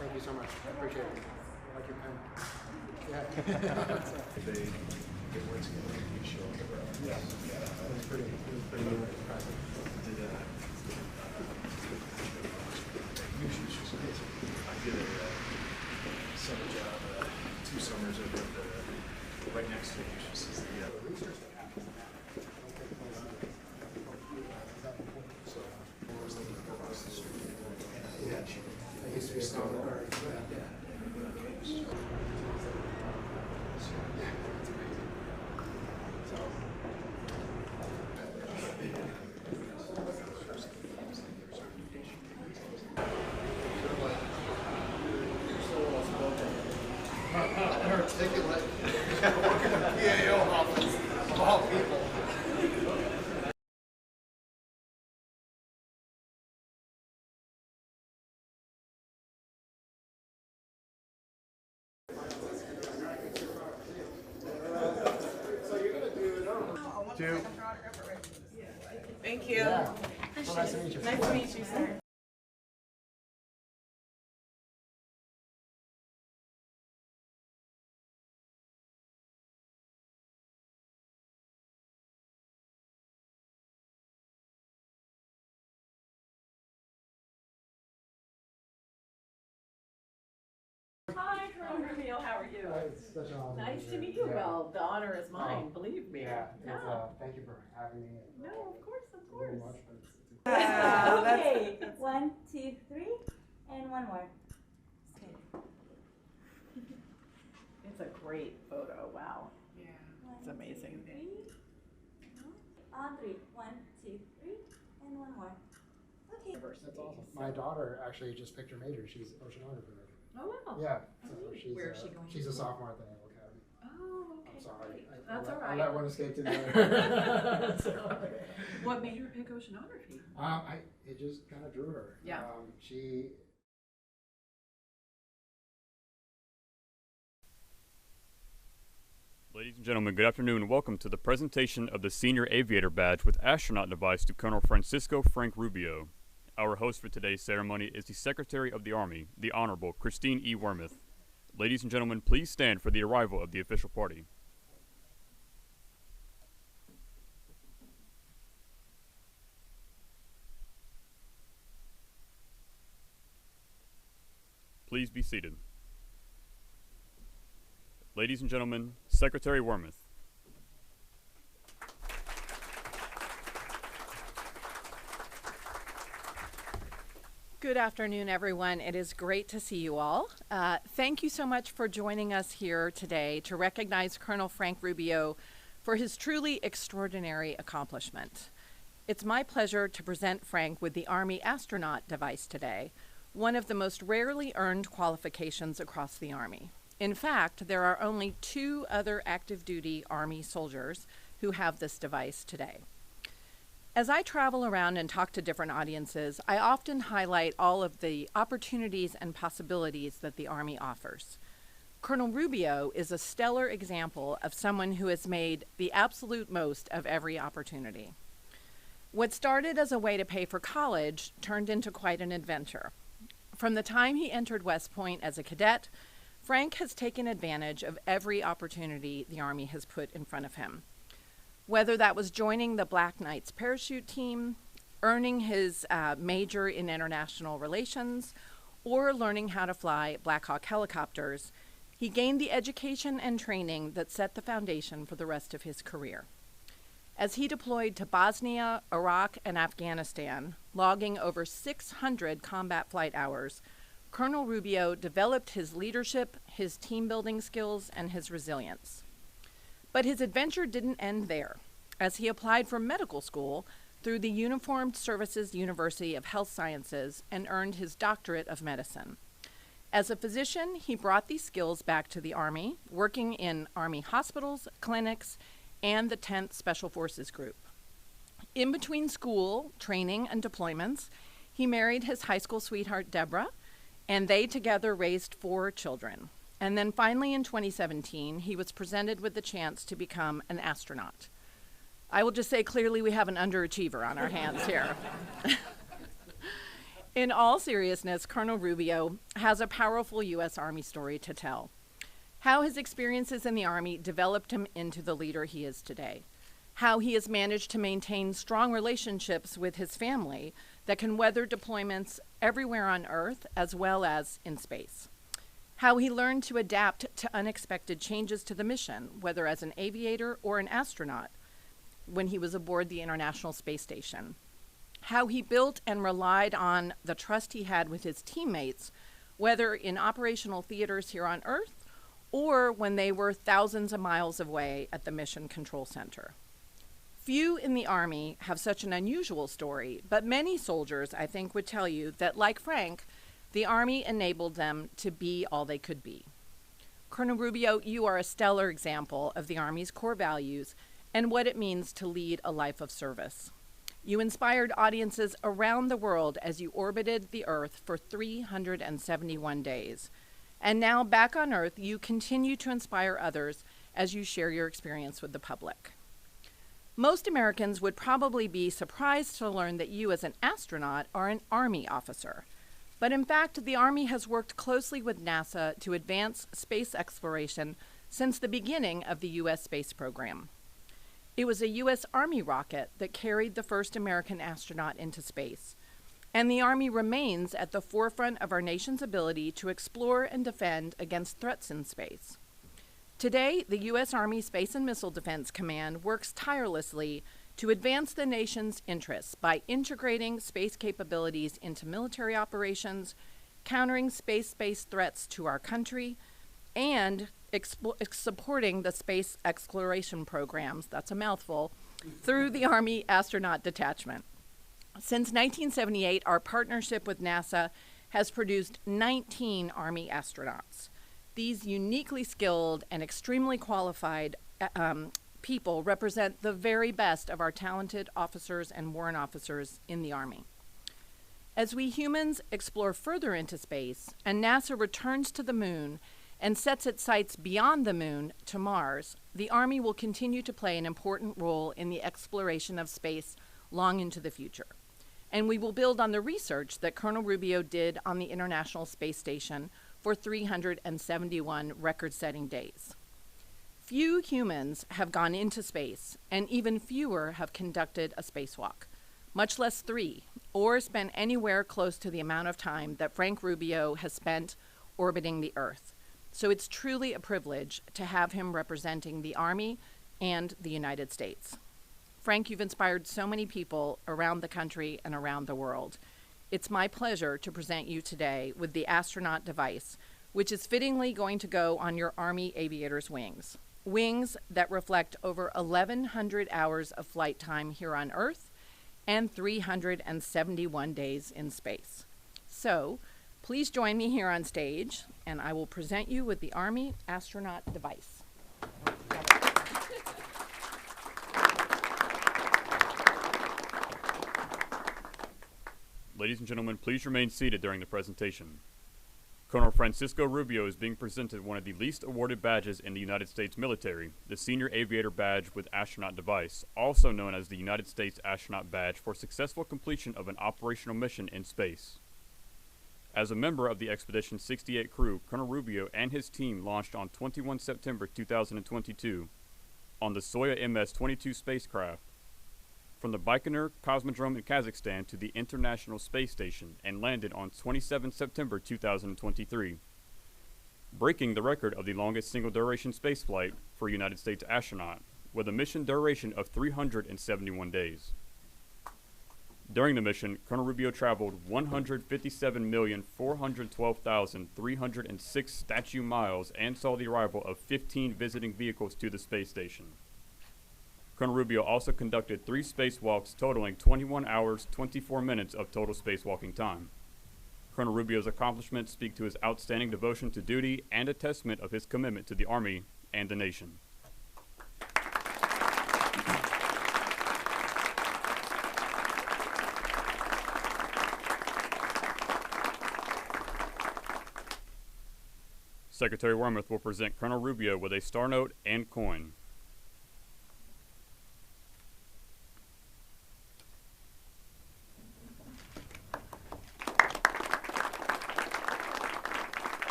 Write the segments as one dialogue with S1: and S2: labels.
S1: Thank you so much. I appreciate it. I like your pen. Yeah.
S2: They weren't together. You show up.
S1: Yeah. It was pretty impressive.
S2: I did a summer job 2 summers over at the right next to the research that happens in that don't take place. So I was looking across the street. Yeah.
S1: I used to be a scholar. Articulate. Work in the PAO office of all people.
S3: Thank you.
S1: Yeah. Well, nice to meet you.
S3: Nice to meet you, sir. Hi, Col Rubio. How are you?
S1: It's such an honor.
S3: Nice to meet you.
S1: Yeah.
S3: Well, the honor is mine, believe me.
S1: Yeah. Thank you for having me.
S3: No, of course, of
S1: It's a little
S3: course.
S1: much, but it's
S4: Okay, 1, 2, 3, and one more.
S3: It's a great photo. Wow.
S4: Yeah.
S3: It's amazing.
S4: On 3. 1, 2, 3, and one more. Okay.
S1: That's awesome. My daughter actually just picked her major. She's oceanographer.
S3: Oh, wow.
S1: Yeah. So
S3: Oh,
S1: she's,
S3: where is she going?
S1: She's a sophomore at the Naval Academy.
S3: Oh, okay.
S1: I'm sorry.
S3: Great.
S1: I'll
S3: That's
S1: let-
S3: all
S1: I'll
S3: right.
S1: let one escape to the other. Sorry.
S3: What made her pick oceanography?
S1: It just kind of drew her.
S3: Yeah.
S1: She.
S5: Ladies and gentlemen, good afternoon and welcome to the presentation of the Senior Aviator Badge with Astronaut device to Colonel Frank Rubio. Our host for today's ceremony is the Secretary of the Army, the Honorable Christine E. Wormuth. Ladies and gentlemen, please stand for the arrival of the official party. Please be seated. Ladies and gentlemen, Secretary Wormuth.
S6: Good afternoon, everyone. It is great to see you all. Thank you so much for joining us here today to recognize Colonel Frank Rubio for his truly extraordinary accomplishment. It's my pleasure to present Frank with the Army Astronaut device today, one of the most rarely earned qualifications across the Army. In fact, there are only 2 other active duty Army soldiers who have this device today. As I travel around and talk to different audiences, I often highlight all of the opportunities and possibilities that the Army offers. Colonel Rubio is a stellar example of someone who has made the absolute most of every opportunity. What started as a way to pay for college turned into quite an adventure. From the time he entered West Point as a cadet, Frank has taken advantage of every opportunity the Army has put in front of him. Whether that was joining the Black Knights parachute team, earning his major in international relations, or learning how to fly Black Hawk helicopters, he gained the education and training that set the foundation for the rest of his career. As he deployed to Bosnia, Iraq, and Afghanistan, logging over 600 combat flight hours, Colonel Rubio developed his leadership, his team-building skills, and his resilience. But his adventure didn't end there, as he applied for medical school through the Uniformed Services University of Health Sciences and earned his doctorate of medicine. As a physician, he brought these skills back to the Army, working in Army hospitals, clinics, and the 10th Special Forces Group. In between school, training, and deployments, he married his high school sweetheart, Deborah, and they together raised 4 children. And then finally in 2017, he was presented with the chance to become an astronaut. I will just say clearly we have an underachiever on our hands here. In all seriousness, Colonel Rubio has a powerful U.S. Army story to tell. How his experiences in the Army developed him into the leader he is today. How he has managed to maintain strong relationships with his family that can weather deployments everywhere on Earth as well as in space. How he learned to adapt to unexpected changes to the mission, whether as an aviator or an astronaut, when he was aboard the International Space Station. How he built and relied on the trust he had with his teammates, whether in operational theaters here on Earth or when they were thousands of miles away at the Mission Control Center. Few in the Army have such an unusual story, but many soldiers, I think, would tell you that, like Frank, the Army enabled them to be all they could be. Colonel Rubio, you are a stellar example of the Army's core values and what it means to lead a life of service. You inspired audiences around the world as you orbited the Earth for 371 days. And now, back on Earth, you continue to inspire others as you share your experience with the public. Most Americans would probably be surprised to learn that you, as an astronaut, are an Army officer. But in fact, the Army has worked closely with NASA to advance space exploration since the beginning of the U.S. space program. It was a U.S. Army rocket that carried the first American astronaut into space. And the Army remains at the forefront of our nation's ability to explore and defend against threats in space. Today, the U.S. Army Space and Missile Defense Command works tirelessly to advance the nation's interests by integrating space capabilities into military operations, countering space-based threats to our country, and supporting the space exploration programs, that's a mouthful, through the Army Astronaut Detachment. Since 1978, our partnership with NASA has produced 19 Army astronauts. These uniquely skilled and extremely qualified people represent the very best of our talented officers and warrant officers in the Army. As we humans explore further into space and NASA returns to the moon and sets its sights beyond the moon to Mars, the Army will continue to play an important role in the exploration of space long into the future. And we will build on the research that Colonel Rubio did on the International Space Station for 371 record-setting days. Few humans have gone into space, and even fewer have conducted a spacewalk, much less 3, or spent anywhere close to the amount of time that Frank Rubio has spent orbiting the Earth. So it's truly a privilege to have him representing the Army and the United States. Frank, you've inspired so many people around the country and around the world. It's my pleasure to present you today with the astronaut device, which is fittingly going to go on your Army aviator's wings. Wings that reflect over 1,100 hours of flight time here on Earth and 371 days in space. So, please join me here on stage, and I will present you with the Army astronaut device.
S5: Ladies and gentlemen, please remain seated during the presentation. Colonel Francisco Rubio is being presented one of the least awarded badges in the United States military, the Senior Aviator Badge with Astronaut Device, also known as the United States Astronaut Badge for successful completion of an operational mission in space. As a member of the Expedition 68 crew, Colonel Rubio and his team launched on 21 September 2022 on the Soyuz MS-22 spacecraft from the Baikonur Cosmodrome in Kazakhstan to the International Space Station and landed on 27 September 2023, breaking the record of the longest single-duration spaceflight for a United States astronaut, with a mission duration of 371 days. During the mission, Colonel Rubio traveled 157,412,306 statute miles and saw the arrival of 15 visiting vehicles to the space station. Colonel Rubio also conducted 3 spacewalks totaling 21 hours, 24 minutes of total spacewalking time. Colonel Rubio's accomplishments speak to his outstanding devotion to duty and a testament of his commitment to the Army and the nation. Secretary Wormuth will present Colonel Rubio with a star note and coin.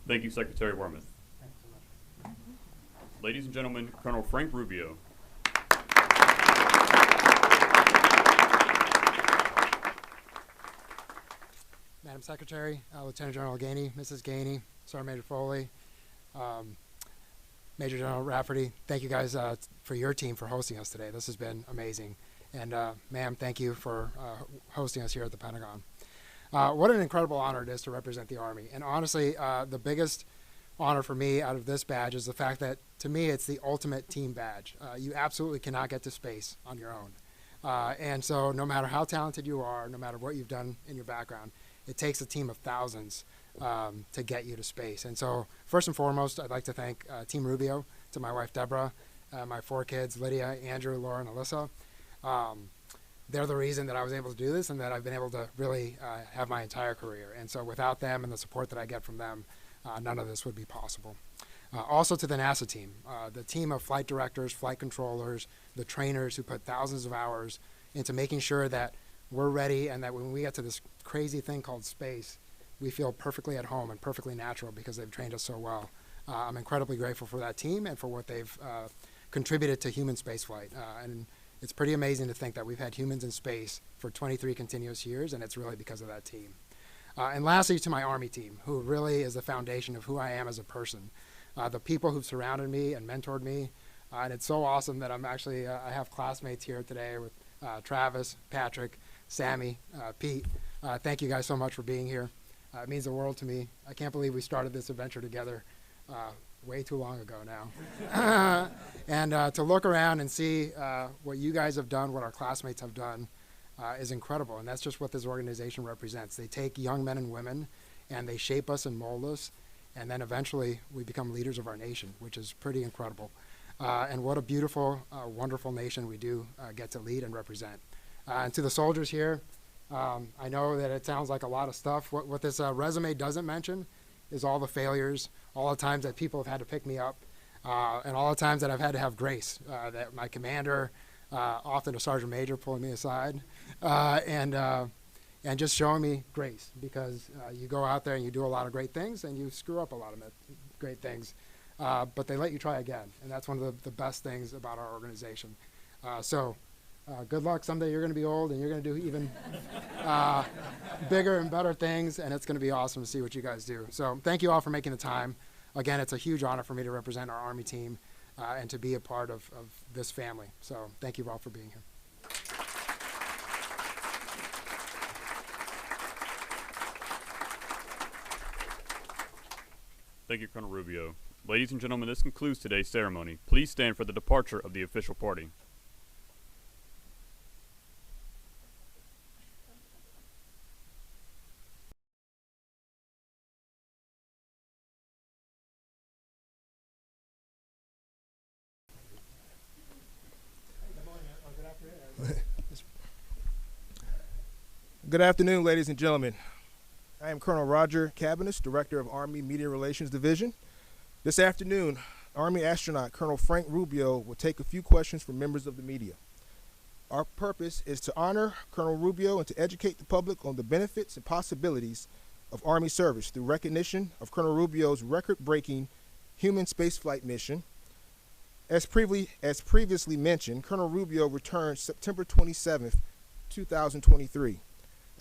S5: Thank you, Secretary Wormuth.
S2: Thank you so much.
S5: Ladies and gentlemen, Colonel Frank Rubio.
S7: Madam Secretary, Lieutenant General Gainey, Mrs. Gainey, Sergeant Major Foley, Major General Rafferty, thank you guys for your team for hosting us today. This has been amazing. And ma'am, thank you for hosting us here at the Pentagon. What an incredible honor it is to represent the Army. And honestly, the biggest honor for me out of this badge is the fact that, to me, it's the ultimate team badge. You absolutely cannot get to space on your own. And so no matter how talented you are, no matter what you've done in your background, it takes a team of thousands to get you to space. And so first and foremost, I'd like to thank Team Rubio, to my wife, Deborah, my 4 kids, Lydia, Andrew, Laura, and Alyssa. They're the reason that I was able to do this and that I've been able to really have my entire career. And so without them and the support that I get from them, none of this would be possible. Also to the NASA team, the team of flight directors, flight controllers, the trainers who put thousands of hours into making sure that we're ready and that when we get to this crazy thing called space, we feel perfectly at home and perfectly natural because they've trained us so well. I'm incredibly grateful for that team and for what they've contributed to human spaceflight. And it's pretty amazing to think that we've had humans in space for 23 continuous years, and it's really because of that team. And lastly, to my Army team, who really is the foundation of who I am as a person. The people who've surrounded me and mentored me. And it's so awesome that I'm actually, I have classmates here today with Travis, Patrick, Sammy, Pete. Thank you guys so much for being here. It means the world to me. I can't believe we started this adventure together way too long ago now. And to look around and see what you guys have done, what our classmates have done, is incredible. And that's just what this organization represents. They take young men and women and they shape us and mold us. And then eventually we become leaders of our nation, which is pretty incredible. And what a beautiful, wonderful nation we do get to lead and represent. And to the soldiers here, I know that it sounds like a lot of stuff. What this resume doesn't mention is all the failures, all the times that people have had to pick me up, and all the times that I've had to have grace, that my commander, often a sergeant major pulling me aside, and just showing me grace, because you go out there and you do a lot of great things and you screw up a lot of great things, but they let you try again, and that's one of the best things about our organization. So good luck. Someday you're going to be old and you're going to do even bigger and better things, and it's going to be awesome to see what you guys do. So thank you all for making the time. Again, it's a huge honor for me to represent our Army team and to be a part of this family. So thank you all for being here.
S5: Thank you, Colonel Rubio. Ladies and gentlemen, this concludes today's ceremony. Please stand for the departure of the official party.
S1: Good afternoon, ladies and gentlemen. I am Colonel Roger Cabanis, Director of Army Media Relations Division. This afternoon, Army astronaut Colonel Frank Rubio will take a few questions from members of the media. Our purpose is to honor Colonel Rubio and to educate the public on the benefits and possibilities of Army service through recognition of Colonel Rubio's record-breaking human spaceflight mission. As previously mentioned, Colonel Rubio returned September 27th, 2023.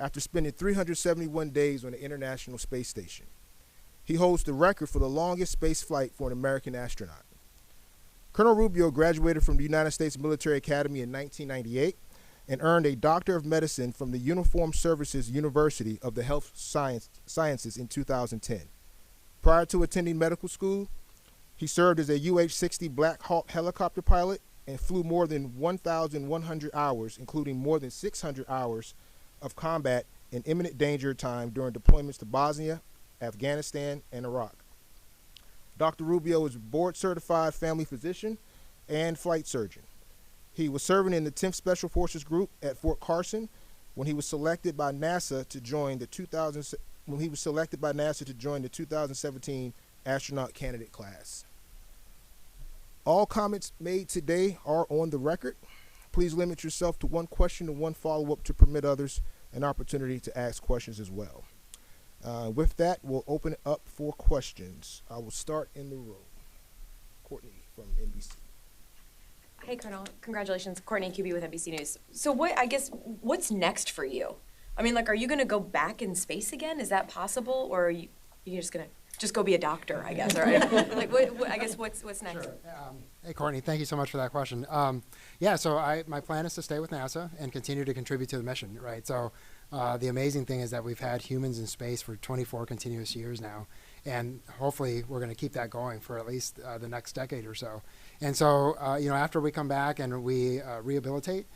S1: After spending 371 days on the International Space Station. He holds the record for the longest space flight for an American astronaut. Colonel Rubio graduated from the United States Military Academy in 1998 and earned a Doctor of Medicine from the Uniformed Services University of the Health Sciences in 2010. Prior to attending medical school, he served as a UH-60 Black Hawk helicopter pilot and flew more than 1,100 hours, including more than 600 hours of combat in imminent danger time during deployments to Bosnia, Afghanistan, and Iraq. Dr. Rubio is a board-certified family physician and flight surgeon. He was serving in the 10th Special Forces Group at Fort Carson when he was selected by NASA to join the 2017 astronaut candidate class. All comments made today are on the record. Please limit yourself to one question and one follow-up to permit others an opportunity to ask questions as well. With that, we'll open it up for questions. I will start in the room. Courtney from NBC.
S8: Hey, Colonel. Congratulations. Courtney QB with NBC News. So what's next for you? I mean, like, are you going to go back in space again? Is that possible? Or are you just going to go be a doctor, I guess? Or, like, what's next?
S7: Sure. Hey, Courtney, thank you so much for that question. So my plan is to stay with NASA and continue to contribute to the mission, right? So the amazing thing is that we've had humans in space for 24 continuous years now, and hopefully we're going to keep that going for at least the next decade or so. And so, after we come back and we rehabilitate,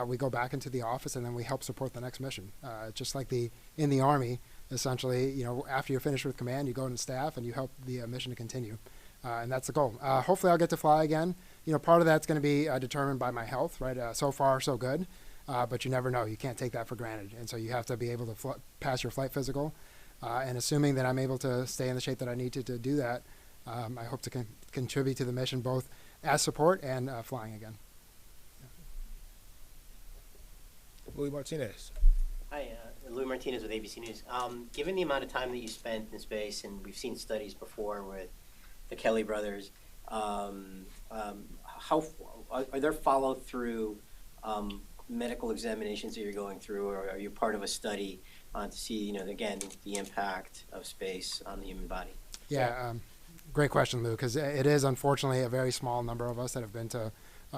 S7: we go back into the office and then we help support the next mission. Just like in the Army, essentially, after you're finished with command, you go into staff and you help the mission to continue. And that's the goal. Hopefully I'll get to fly again. Part of that's going to be determined by my health, right? So far, so good. But you never know. You can't take that for granted. And so you have to be able to pass your flight physical. And assuming that I'm able to stay in the shape that I need to do that, I hope to contribute to the mission both as support and flying again.
S1: Louis Martinez.
S9: Hi, Louis Martinez with ABC News. Given the amount of time that you spent in space, and we've seen studies before with the Kelly brothers, how are there follow-through medical examinations that you're going through, or are you part of a study to see, again, the impact of space on the human body?
S7: Yeah, great question, Lou, because it is unfortunately a very small number of us that have been to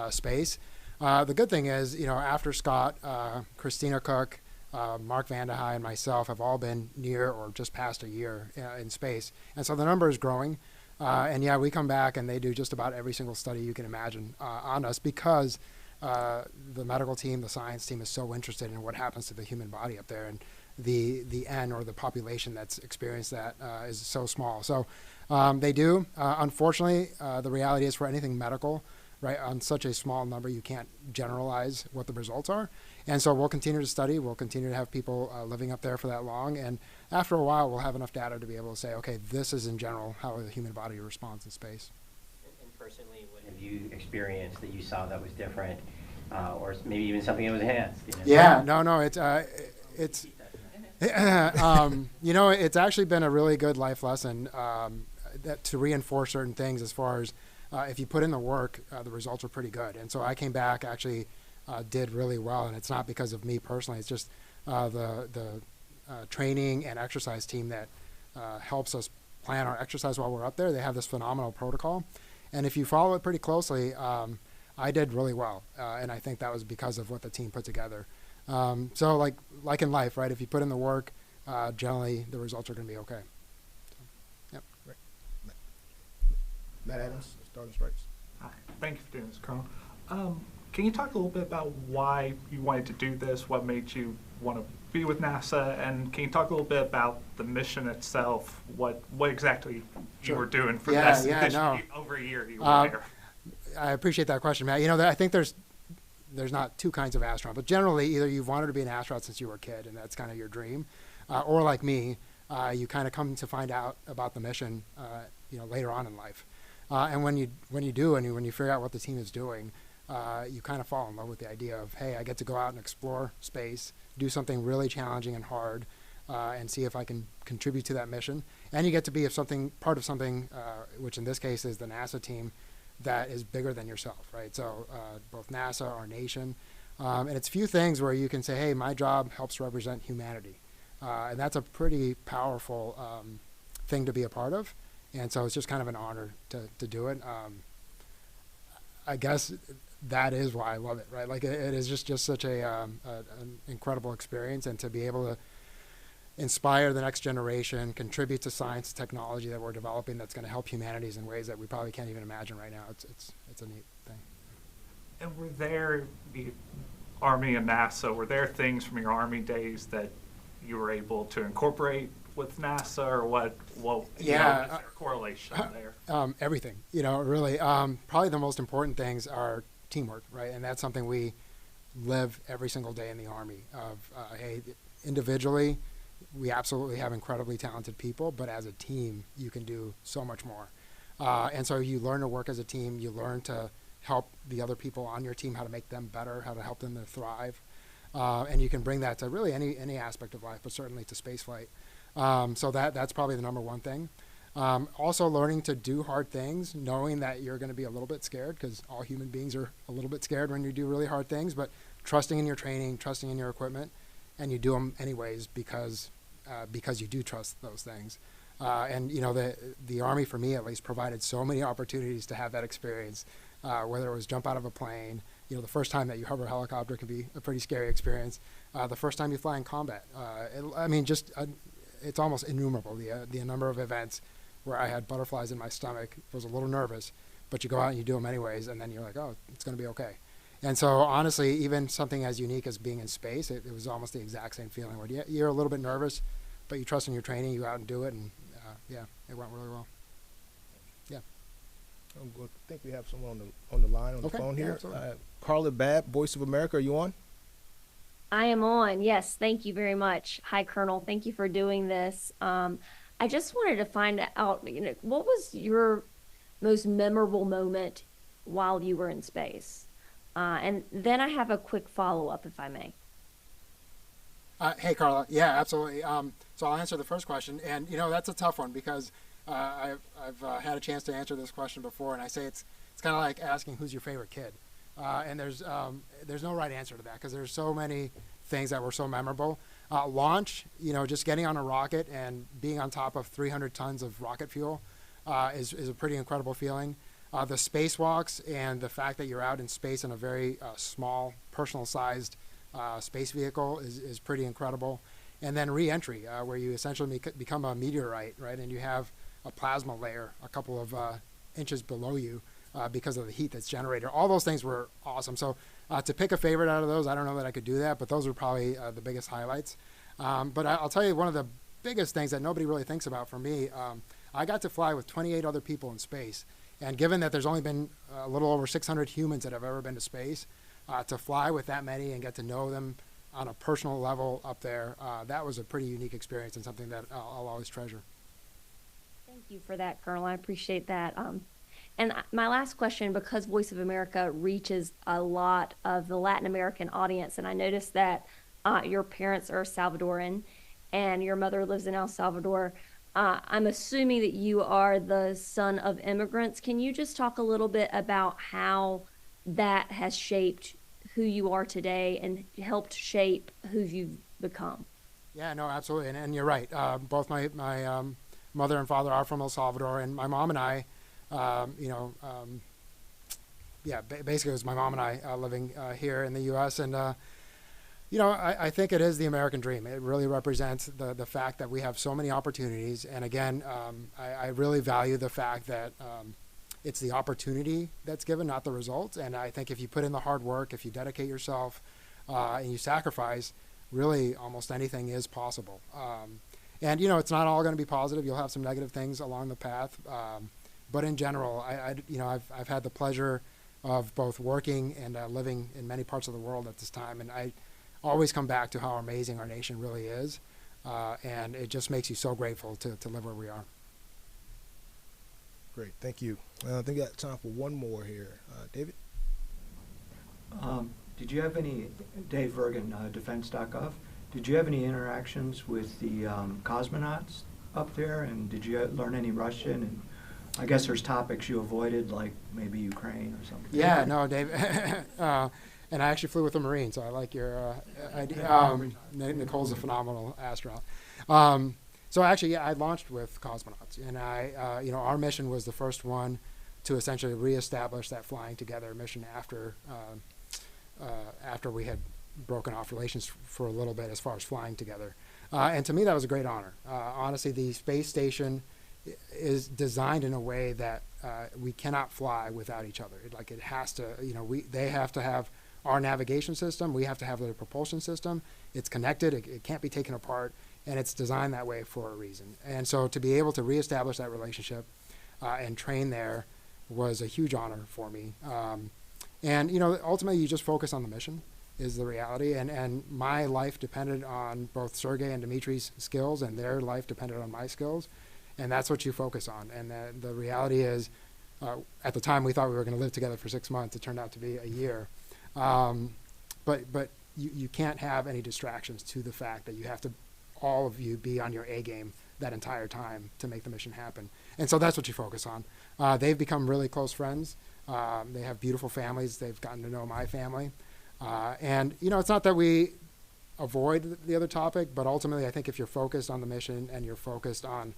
S7: space. The good thing is, after Scott, Christina Cook, Mark Vandehei, and myself have all been near or just past a year in space. And so the number is growing. We come back and they do just about every single study you can imagine on us because the medical team, the science team is so interested in what happens to the human body up there. And the N, or the population that's experienced that, is so small. So they do. Unfortunately, the reality is for anything medical, right, on such a small number, you can't generalize what the results are. And so we'll continue to study. We'll continue to have people living up there for that long. And after a while, we'll have enough data to be able to say, okay, this is in general how the human body responds in space.
S9: And personally, what have you experienced that you saw that was different, or maybe even something that was enhanced?
S7: Yeah, no, it's it's actually been a really good life lesson that to reinforce certain things as far as if you put in the work, the results are pretty good. And so I came back, actually did really well, and it's not because of me personally. It's just the training and exercise team that helps us plan our exercise while we're up there. They have this phenomenal protocol, and if you follow it pretty closely, I did really well, and I think that was because of what the team put together. So like in life, right? If you put in the work, generally the results are going to be okay. So, yep.
S1: Right. Matt Adams, Starting Stripes.
S10: Hi, thank you for doing this, Colonel. Can you talk a little bit about why you wanted to do this? What made you want to be with NASA? And can you talk a little bit about the mission itself? What exactly you were doing for this over a year you were there?
S7: I appreciate that question, Matt. I think there's not two kinds of astronaut, but generally either you've wanted to be an astronaut since you were a kid and that's kind of your dream, or like me, you kind of come to find out about the mission, later on in life. And when you do and when you figure out what the team is doing, you kind of fall in love with the idea of, hey, I get to go out and explore space, do something really challenging and hard, and see if I can contribute to that mission. And you get to be part of something, which in this case is the NASA team, that is bigger than yourself, right? So both NASA, our nation, and it's few things where you can say, hey, my job helps represent humanity. And that's a pretty powerful thing to be a part of. And so it's just kind of an honor to do it. I guess that is why I love it, right? Like it is just such an incredible experience, and to be able to inspire the next generation, contribute to science and technology that we're developing that's going to help humanities in ways that we probably can't even imagine right now. It's a neat thing.
S10: And were there, the Army and NASA, were there things from your Army days that you were able to incorporate with NASA, or what is there a correlation there?
S7: Everything, really. Probably the most important things are teamwork, right? And that's something we live every single day in the Army of, hey, individually, we absolutely have incredibly talented people, but as a team, you can do so much more. And so you learn to work as a team. You learn to help the other people on your team, how to make them better, how to help them to thrive. And you can bring that to really any aspect of life, but certainly to spaceflight. So that's probably the number one thing. Also learning to do hard things, knowing that you're going to be a little bit scared, because all human beings are a little bit scared when you do really hard things, but trusting in your training, trusting in your equipment, and you do them anyways because you do trust those things. And you know, the Army, for me at least, provided so many opportunities to have that experience, whether it was jump out of a plane. You know, the first time that you hover a helicopter can be a pretty scary experience. The first time you fly in combat. It's almost innumerable, the number of events where I had butterflies in my stomach, was a little nervous, but you go out and you do them anyways, and then you're like, oh, it's going to be okay. And so honestly, even something as unique as being in space, it was almost the exact same feeling where you're a little bit nervous, but you trust in your training, you go out and do it, and it went really well. Yeah.
S1: I think we have someone on the line, on the phone here. Carla Babb, Voice of America, are you on?
S11: I am on. Yes, thank you very much. Hi, Colonel. Thank you for doing this. I just wanted to find out, what was your most memorable moment while you were in space? And then I have a quick follow-up, if I may.
S7: Hey, Carla. Yeah, absolutely. So I'll answer the first question. And, that's a tough one because I've had a chance to answer this question before, and I say it's kind of like asking who's your favorite kid. And there's no right answer to that because there's so many things that were so memorable. Launch, just getting on a rocket and being on top of 300 tons of rocket fuel is a pretty incredible feeling. The spacewalks and the fact that you're out in space in a very small, personal-sized space vehicle is pretty incredible. And then re-entry, where you essentially become a meteorite, right? And you have a plasma layer a couple of inches below you because of the heat that's generated. All those things were awesome. So to pick a favorite out of those, I don't know that I could do that, but those were probably the biggest highlights. But I'll tell you one of the biggest things that nobody really thinks about for me, I got to fly with 28 other people in space. And given that there's only been a little over 600 humans that have ever been to space, to fly with that many and get to know them on a personal level up there, that was a pretty unique experience and something that I'll always treasure.
S11: Thank you for that, Colonel. I appreciate that. And my last question, because Voice of America reaches a lot of the Latin American audience, and I noticed that your parents are Salvadoran and your mother lives in El Salvador, I'm assuming that you are the son of immigrants. Can you just talk a little bit about how that has shaped who you are today and helped shape who you've become?
S7: Yeah, no, absolutely. And you're right. Both my mother and father are from El Salvador, and my mom and I, basically it was my mom and I living here in the U.S. And, I think it is the American dream. It really represents the fact that we have so many opportunities. And again, I really value the fact that it's the opportunity that's given, not the results. And I think if you put in the hard work, if you dedicate yourself and you sacrifice, really almost anything is possible. And, it's not all going to be positive. You'll have some negative things along the path. But in general, I've had the pleasure of both working and living in many parts of the world at this time. And I always come back to how amazing our nation really is. And it just makes you so grateful to live where we are.
S1: Great, thank you. I think we got time for one more here. David?
S12: Did you have any, Dave Vergan, Defense.gov, did you have any interactions with the cosmonauts up there? And did you learn any Russian? And I guess there's topics you avoided, like maybe Ukraine or something.
S7: Yeah, no, Dave. And I actually flew with a Marine, so I like your idea. Nicole's a phenomenal astronaut. So actually, yeah, I launched with cosmonauts, and our mission was the first one to essentially reestablish that flying together mission after we had broken off relations for a little bit as far as flying together. And to me, that was a great honor. Honestly, the space station is designed in a way that we cannot fly without each other. It has to, they have to have our navigation system. We have to have their propulsion system. It's connected. It can't be taken apart. And it's designed that way for a reason. And so to be able to reestablish that relationship and train there was a huge honor for me. And, ultimately you just focus on the mission is the reality. And my life depended on both Sergey and Dimitri's skills, and their life depended on my skills. And that's what you focus on. And the reality is, at the time we thought we were going to live together for 6 months. It turned out to be a year. But you can't have any distractions to the fact that you have to all of you be on your A game that entire time to make the mission happen. And so that's what you focus on. They've become really close friends. They have beautiful families. They've gotten to know my family. And, you know, it's not that we avoid the other topic, but ultimately I think if you're focused on the mission and you're focused on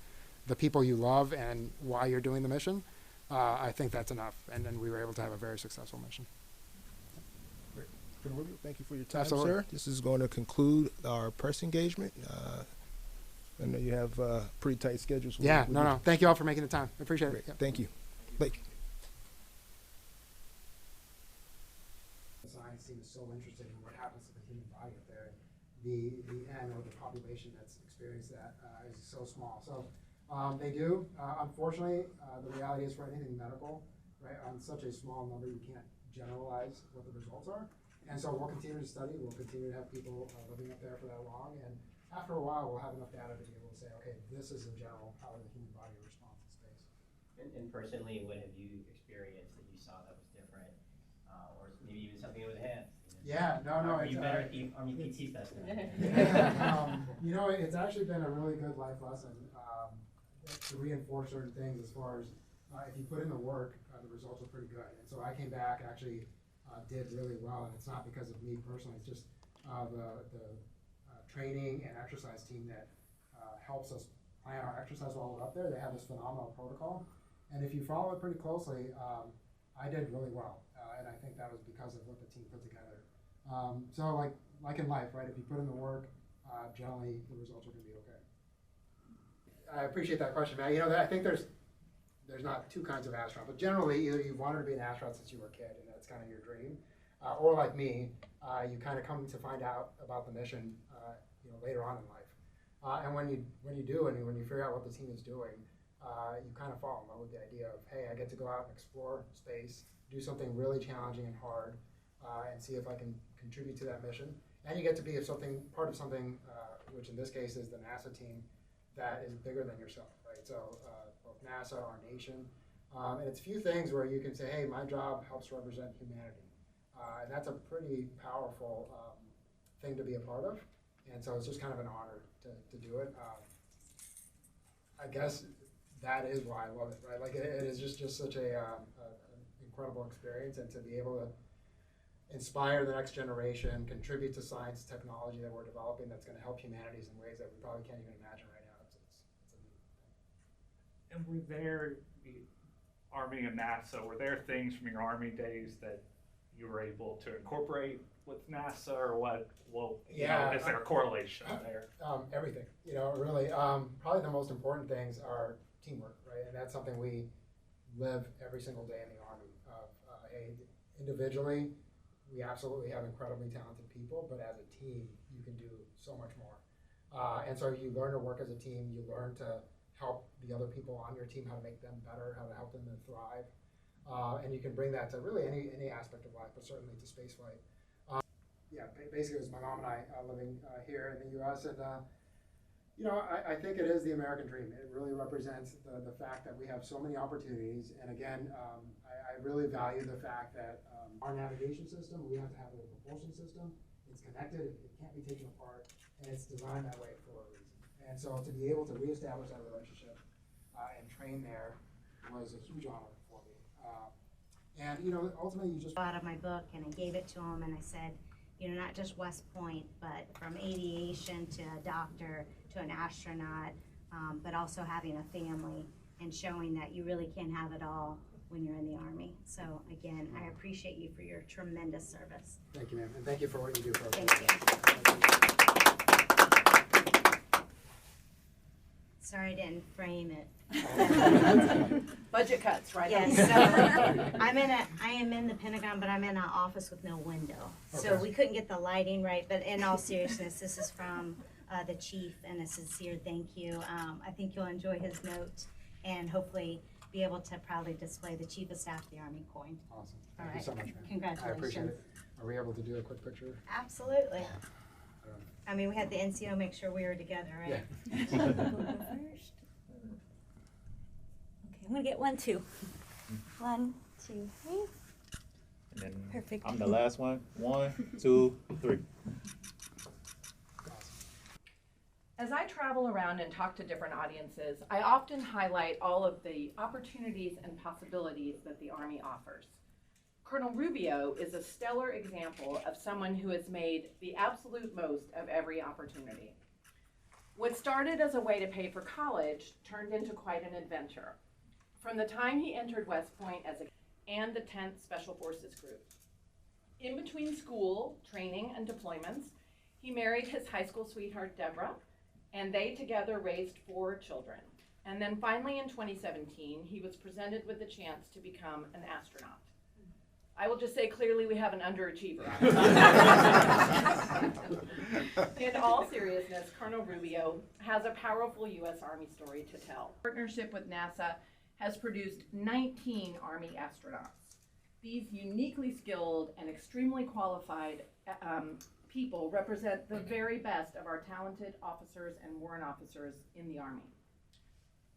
S7: the people you love and why you're doing the mission, I think that's enough. And then we were able to have a very successful mission.
S1: Great. Colonel Rubio, thank you for your time,
S7: Absolutely.
S1: sir. This is going to conclude our press engagement. I know you have pretty tight schedules.
S7: Yeah, no. Thank you all for making the time. I appreciate
S1: Great.
S7: it. Yeah.
S1: Thank you. Blake.
S7: The science team is so interested in what happens to the human body up there. The N, or the population that's experienced that, is so small. So they do. Unfortunately, the reality is for anything medical, right, on such a small number, you can't generalize what the results are. And so we'll continue to study. We'll continue to have people living up there for that long. And after a while, we'll have enough data to be able to say, okay, this is in general how the human body responds in space.
S13: And personally, what have you experienced that you saw that was different, or maybe even something with hands?
S7: Yeah, no.
S13: Are you better at the Army PT test now?
S7: You know, it's actually been a really good life lesson to reinforce certain things as far as if you put in the work, the results are pretty good. And so I came back, actually did really well, and it's not because of me personally, it's just the training and exercise team that helps us plan our exercise while we're up there. They have this phenomenal protocol, and if you follow it pretty closely, I did really well, and I think that was because of what the team put together. So like in life, right? If you put in the work, generally the results are going to be okay. I appreciate that question, Matt. You know, I think there's not two kinds of astronauts, but generally either you've wanted to be an astronaut since you were a kid, and that's kind of your dream, or like me, you kind of come to find out about the mission, later on in life. And when you do, and when you figure out what the team is doing, you kind of fall in love with the idea of, hey, I get to go out and explore space, do something really challenging and hard, and see if I can contribute to that mission. And you get to be part of something, which in this case is the NASA team, that is bigger than yourself, right? So both NASA, our nation, and it's few things where you can say, hey, my job helps represent humanity. And that's a pretty powerful thing to be a part of. And so it's just kind of an honor to do it. I guess that is why I love it, right? Like it is just such an incredible experience, and to be able to inspire the next generation, contribute to science technology that we're developing that's going to help humanities in ways that we probably can't even imagine right now. It's a neat thing.
S10: And were there, the Army and NASA, were there things from your Army days that you were able to incorporate with NASA, or what? Well, is there a correlation there?
S7: Everything, really. Probably the most important things are teamwork, right? And that's something we live every single day in the Army. Individually, we absolutely have incredibly talented people, but as a team, you can do so much more. And so you learn to work as a team. You learn to help the other people on your team, how to make them better, how to help them to thrive. And you can bring that to really any aspect of life, but certainly to spaceflight. Basically it was my mom and I living here in the U.S. And, I think it is the American dream. It really represents the fact that we have so many opportunities. And again, I really value the fact that our navigation system, we have to have a propulsion system. It's connected, it can't be taken apart, and it's designed that way for a reason. And so to be able to reestablish that relationship and train there was a huge honor for me. And ultimately you just
S14: out of my book, and I gave it to him, and I said, not just West Point, but from aviation to a doctor to an astronaut, but also having a family and showing that you really can have it all when you're in the Army. So again, I appreciate you for your tremendous service.
S7: Thank you, ma'am, and thank you for what you do for us.
S14: Thank you. Sorry I didn't frame it.
S3: Budget cuts, right?
S14: Yes, so I am in the Pentagon, but I'm in an office with no window. So we couldn't get the lighting right, but in all seriousness, this is from the chief, and a sincere thank you. I think you'll enjoy his note, and hopefully be able to proudly display the Chief of Staff of the Army coin.
S7: Awesome.
S14: All
S7: Thank
S14: right.
S7: you so much, ma'am.
S14: Congratulations.
S7: I appreciate it. Are we able to do a quick picture?
S14: Absolutely. I mean, we had the NCO make sure we were together, right?
S7: Yeah.
S4: First. Okay, I'm gonna get 1, 2. 1, 2, 3.
S15: And then
S4: Perfect.
S15: I'm the last one. 1, 2, 3.
S6: As I travel around and talk to different audiences, I often highlight all of the opportunities and possibilities that the Army offers. Colonel Rubio is a stellar example of someone who has made the absolute most of every opportunity. What started as a way to pay for college turned into quite an adventure. From the time he entered West Point and the 10th Special Forces Group. In between school, training, and deployments, he married his high school sweetheart, Deborah, and they together raised 4 children. And then finally in 2017, he was presented with the chance to become an astronaut. I will just say clearly we have an underachiever. In all seriousness, Colonel Rubio has a powerful U.S. Army story to tell. Partnership with NASA has produced 19 Army astronauts. These uniquely skilled and extremely qualified people represent the very best of our talented officers and warrant officers in the Army.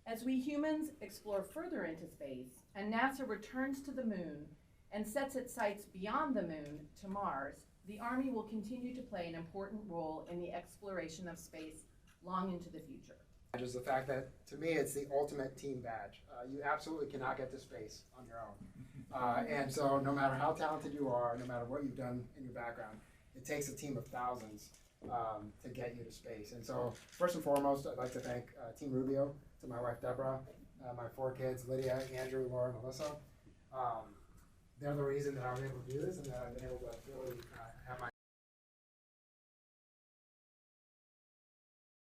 S6: As we humans explore further into space and NASA returns to the moon and sets its sights beyond the moon to Mars, the Army will continue to play an important role in the exploration of space long into the future.
S7: Is the fact that, to me, it's the ultimate team badge. You absolutely cannot get to space on your own. And so no matter how talented you are, no matter what you've done in your background, it takes a team of thousands to get you to space. And so first and foremost, I'd like to thank Team Rubio, to my wife Deborah, my 4 kids, Lydia, Andrew, Laura, Melissa. They're the reason that I was able to do this and that I've been able to really have my